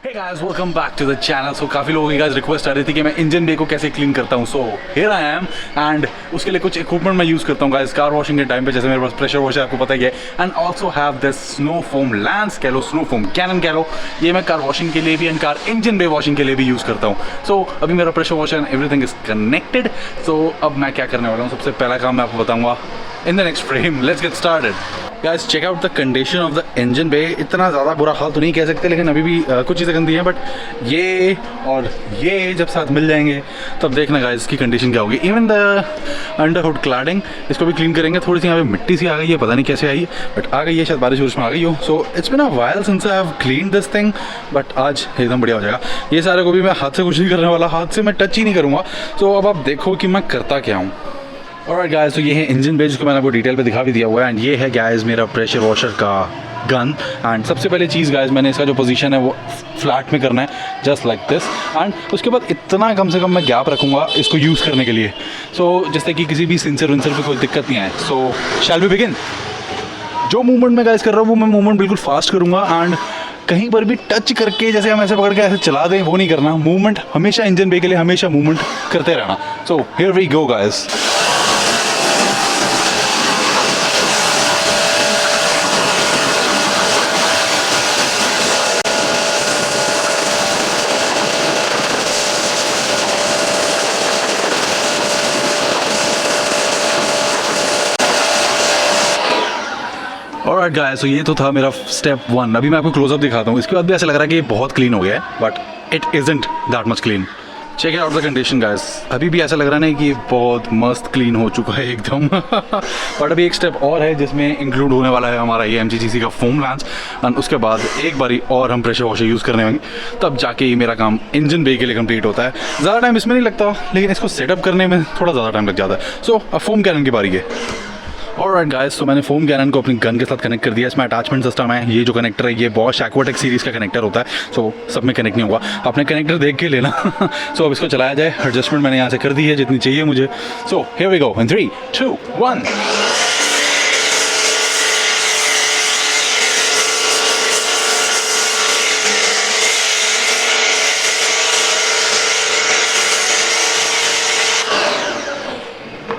Hey guys, welcome back to the channel. So काफ़ी लोगों की guys रिक्वेस्ट आ रही थी कि मैं इंजन बे को कैसे क्लीन करता हूँ. So here I am and उसके लिए कुछ इक्विपमेंट मैं यूज़ करता हूँ guys. कार वॉशिंग के टाइम पे जैसे मेरे पास प्रेशर वॉशर आपको पता ही है. And also have this snow foam lens कह लो, स्नो फोम कैनन कह लो. ये मैं कार वॉशिंग के लिए भी and car engine bay washing के लिए भी यूज़ करता हूँ. सो अभी मेरा pressure washer and everything is connected. So अब मैं क्या करने वाला हूँ, सबसे पहला काम मैं आपको बताऊँगा in the next frame. Let's get started. Guys check out the condition of the engine bay. इतना ज़्यादा बुरा हाल तो नहीं कह सकते, लेकिन अभी भी कुछ चीज़ें गंदी हैं. बट ये और ये जब साथ मिल जाएंगे तब देखना गाइस इसकी कंडीशन क्या होगी. Even the under hood cladding, इसको भी क्लीन करेंगे. थोड़ी सी यहाँ पे मिट्टी सी आ गई है, पता नहीं कैसे आई है, बट आ गई है. शायद बारिश में आ गई हो. So it's been a while since I have clean this thing, but आज एकदम बढ़िया हो जाएगा. ये सारे को भी मैं हाथ से कुछ नहीं करने वाला, हाथ से मैं टच ही नहीं करूँगा. सो अब आप देखो कि मैं करता क्या हूँ. ऑलराइट गाइस, तो ये है इंजन बे जिसको मैंने आपको डिटेल पे दिखा भी दिया हुआ है. एंड ये है गाइस मेरा प्रेशर वॉशर का गन. एंड सबसे पहले चीज़ गाइस, मैंने इसका जो पोजीशन है वो फ्लैट में करना है, जस्ट लाइक दिस. एंड उसके बाद इतना कम से कम मैं गैप रखूँगा इसको यूज़ करने के लिए. सो जिससे कि किसी भी सेंसर वेंसर पे कोई दिक्कत नहीं आए. सो शैल वी बिगिन. जो मूवमेंट मैं गाइस कर रहा हूँ वो मैं मूवमेंट बिल्कुल फास्ट करूँगा. एंड कहीं पर भी टच करके जैसे हम ऐसे पकड़ के ऐसे चला दें वो नहीं करना. मूवमेंट हमेशा इंजन बे के लिए हमेशा मूवमेंट करते रहना. So here we go guys. Alright guys, तो ये तो था मेरा स्टेप 1. अभी मैं आपको क्लोजअप दिखाता हूँ. इसके बाद भी ऐसा लग रहा है कि ये बहुत क्लीन हो गया है, but it isn't that much clean. Check it out the condition guys. अभी भी ऐसा लग रहा है ना कि ये बहुत मस्त क्लीन हो चुका है एकदम. बट अभी एक स्टेप और है जिसमें इंक्लूड होने वाला है हमारा ये MJJC का फोम लैंस. एंड उसके बाद एक बारी और हम प्रेशर वॉशर यूज़ करने होंगे, तब जाके ये मेरा काम इंजन बे के लिए कंप्लीट होता है. ज़्यादा टाइम इसमें नहीं लगता, लेकिन इसको सेटअप करने में थोड़ा ज़्यादा टाइम लग जाता है. सो अब फोम कैनन की बारी है. ऑलराइट गाइस, तो मैंने फोम कैनन को अपनी गन के साथ कनेक्ट कर दिया. इसमें अटैचमेंट सिस्टम है. ये जो कनेक्टर है ये Bosch aqautak सीरीज़ का कनेक्टर होता है. सो सब में कनेक्ट नहीं होगा, आपने कनेक्टर देख के लेना. सो अब इसको चलाया जाए. एडजस्टमेंट मैंने यहाँ से कर दी है जितनी चाहिए मुझे. So here we go in 3, 2, 1.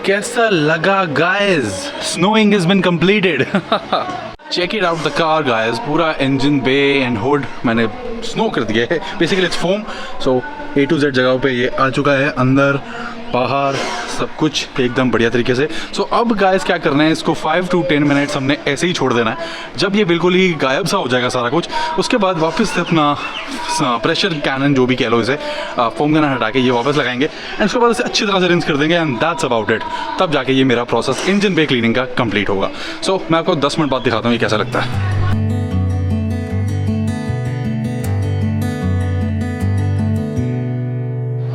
कैसा लगा guys? Snowing has been completed. Check it out the car guys. पूरा इंजन बे एंड हुड मैंने स्नो कर दिया है. Basically it's foam. So A to Z जगहों पे ये आ चुका है. अंदर बाहर सब कुछ एकदम बढ़िया तरीके से. सो अब गाइस क्या करना है, इसको 5 to 10 मिनट्स हमने ऐसे ही छोड़ देना है. जब ये बिल्कुल ही गायब सा हो जाएगा सारा कुछ, उसके बाद वापस से अपना प्रेशर कैनन जो भी कह लो इसे, फोम कैनन हटा के ये वापस लगाएंगे. एंड उसके बाद इसे अच्छी तरह से रिंस कर देंगे. And that's about it. तब जाके ये मेरा प्रोसेस इंजन बे क्लीनिंग का कंप्लीट होगा. सो मैं आपको 10 मिनट बाद दिखाता हूँ ये कैसा लगता है.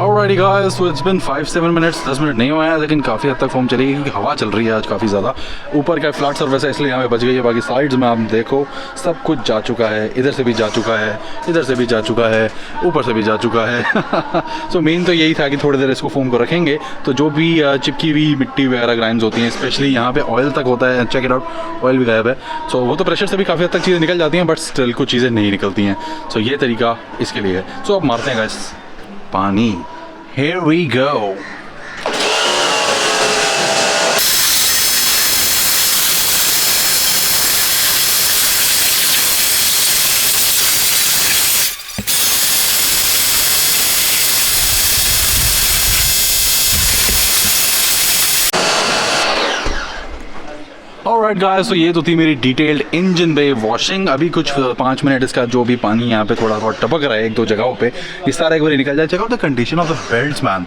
Alrighty guys, so it's been 5-7 minutes. 10 minute नहीं हुआ है, लेकिन काफ़ी हद तक फोम चलेगी क्योंकि हवा चल रही है आज काफ़ी ज़्यादा. ऊपर का फ्लैट सर्फेस है इसलिए यहाँ पे बच गई है. बाकी साइड्स में आप देखो सब कुछ जा चुका है. इधर से भी जा चुका है, इधर से भी जा चुका है, ऊपर से भी जा चुका है. सो मेन तो यही था कि थोड़ी देर इसको फोम को रखेंगे तो जो भी चिपकी हुई मिट्टी वगैरह ग्राइम्स होती हैं, स्पेशली यहाँ पे ऑयल तक होता है. चेक इट आउट, ऑयल भी गायब है. सो वो तो प्रेशर से भी काफ़ी हद तक चीज़ें निकल जाती हैं, बट स्टिल कुछ चीज़ें नहीं निकलती हैं. सो ये तरीका इसके लिए है. सो अब मारते हैं गाइस पानी. Here we go. Alright guys, तो ये तो थी मेरी डिटेल्ड इंजन बे वॉशिंग. अभी कुछ 5 मिनट इसका जो भी पानी यहाँ पे थोड़ा थोड़ा टपक रहा है एक दो जगहों पे, इस सारा एक बार निकल जाए. Check out the condition of the belts man.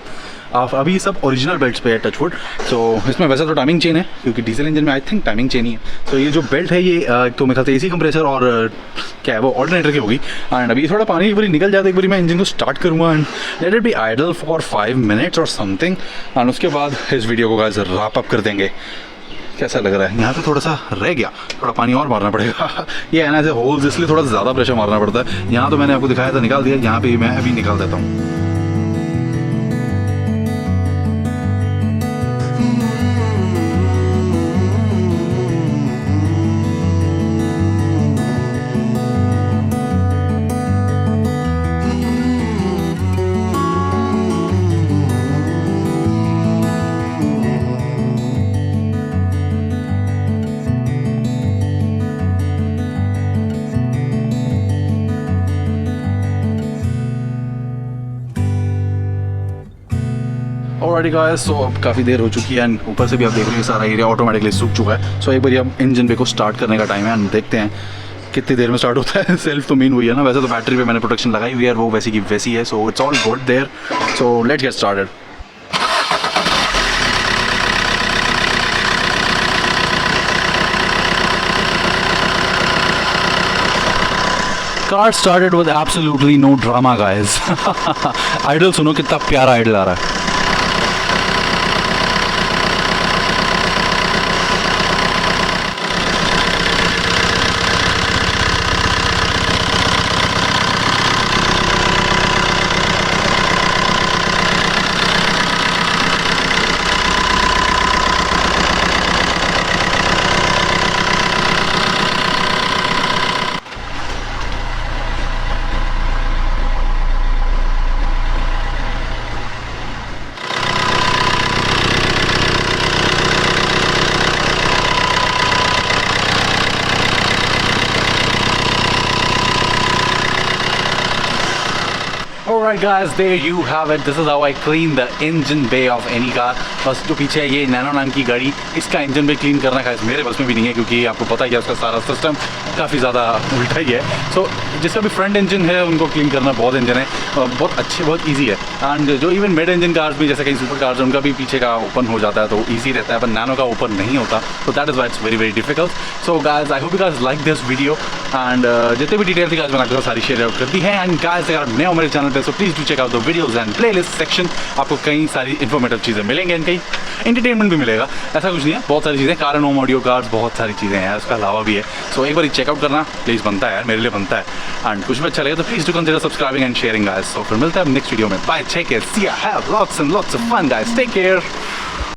आप अभी सब ओरिजिनल बेल्ट्स पे है, टचवुड. सो इसमें वैसे तो टाइमिंग चेन है क्योंकि डीजल इंजन में आई थिंक टाइमिंग चेन ही है. तो ये जो बेल्ट है ये तो मेरे ख्याल से AC कंप्रेसर और क्या है वो ऑल्टरनेटर की होगी. एंड अभी थोड़ा पानी एक बार निकल जाता है, एक बार मैं इंजन को स्टार्ट करूँगा and let it be idle for 5 minutes और समथिंग. एंड उसके बाद इस वीडियो को गाइस रैप अप कर देंगे. कैसा लग रहा है? यहाँ पे थोड़ा सा रह गया, थोड़ा पानी और मारना पड़ेगा. ये है ना ऐसे होल्स, इसलिए थोड़ा ज़्यादा प्रेशर मारना पड़ता है. यहाँ तो मैंने आपको दिखाया था निकाल दिया, यहाँ पे मैं अभी निकाल देता हूँ. ऑलरेडी गाइस, सो अब काफ़ी देर हो चुकी है एंड ऊपर से भी आप देख रहे हैं सारा एरिया ऑटोमेटिकली सूख चुका है। सो एक बार अब इंजन बे को स्टार्ट करने का टाइम है एंड देखते हैं कितनी देर में स्टार्ट होता है। सेल्फ तो मेन हुई है ना, वैसे तो बैटरी पे मैंने प्रोटेक्शन लगाई हुई है, वो वैसी की वैसी है। So it's all good there, so let's get started. Car started with absolutely no drama guys. Idle सुनो कितना प्यारा आइडल आ रहा है। Alright guys, there you have it. This is how I clean the engine bay of any car. बस जो पीछे है ये नैनो नाम की गाड़ी, इसका इंजन बे क्लीन करना गाइस मेरे बस में भी नहीं है, क्योंकि आपको पता ही है उसका सारा सिस्टम काफ़ी ज़्यादा उल्टा ही है। सो जिसका भी फ्रंट इंजन है उनको क्लीन करना बहुत इंजन है, बहुत अच्छे, बहुत ईजी है। एंड जो इवन मिड इंजन कार्स भी, जैसे कहीं सुपर कार्स, उनका भी पीछे का ओपन हो जाता है तो ईजी रहता है, पर नैनो का ओपन नहीं होता, तो that is why it's very very difficult. So guys, I hope you guys like this video and जितने भी डिटेल थी गाइस मैंने आपको सारी शेयर आउट कर दी है। एंड गाइस, अगर आप नए हो मेरे चैनल पे, so please do check out the videos and playlist section. आपको कई सारी इन्फॉर्मेटिव चीज़ें मिलेंगे एंड कई एंटरटेनमेंट भी मिलेगा, ऐसा कुछ नहीं है, बहुत सारी चीज़ें, car and home audio cars, बहुत सारी चीज़ें हैं, उसका अलावा भी है। सो एक बार चेकआउट करना प्लीज़, बनता है यार, मेरे लिए बनता है। एंड कुछ भी अच्छा लगे तो please do consider subscribing and sharing guys. So फिर मिलता है नेक्स्ट वीडियो में, bye, take care, see you, have lots and lots of fun guys, take care.